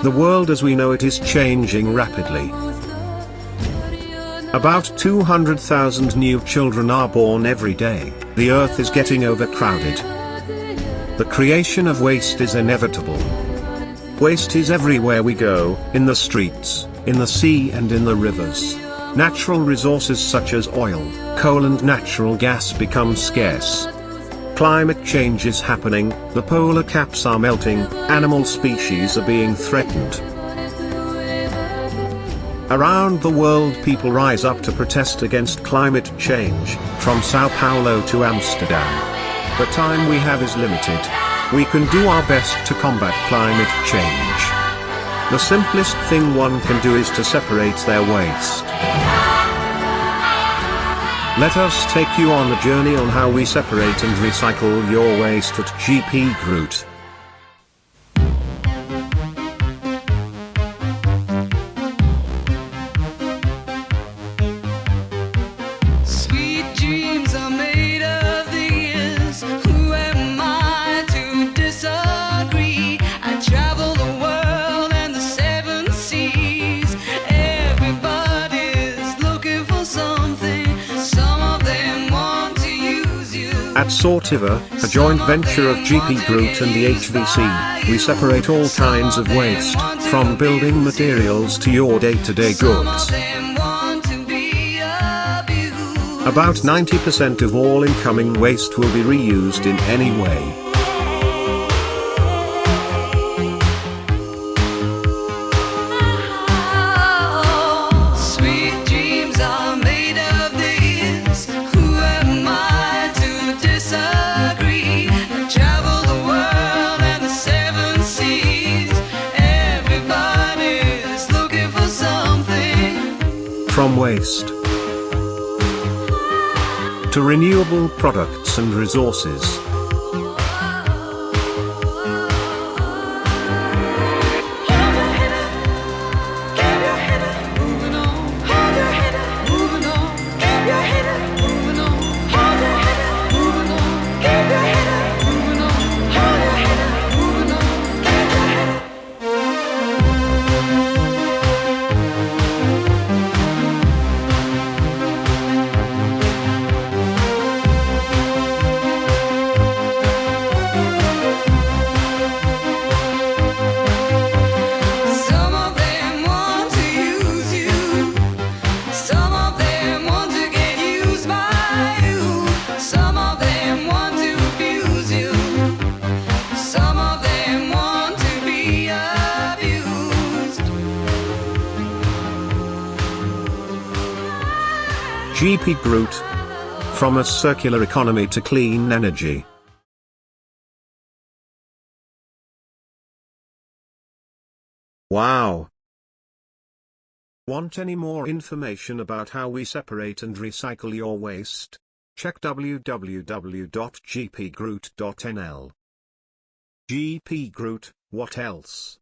The world as we know it is changing rapidly. About 200,000 new children are born every day. The earth is getting overcrowded. The creation of waste is inevitable. Waste is everywhere we go, in the streets, in the sea and in the rivers. Natural resources such as oil, coal and natural gas become scarce. Climate change is happening, the polar caps are melting, animal species are being threatened. Around the world people rise up to protest against climate change, from Sao Paulo to Amsterdam. The time we have is limited. We can do our best to combat climate change. The simplest thing one can do is to separate their waste. Let us take you on a journey on how we separate and recycle your waste at GP Groot. At Sortiva, a joint venture of GP Groot and the HVC, we separate all kinds of waste, from building materials to your day-to-day goods. About 90% of all incoming waste will be reused in any way. From waste to renewable products and resources. GP Groot. From a circular economy to clean energy. Wow! Want any more information about how we separate and recycle your waste? Check www.gpgroot.nl. GP Groot, what else?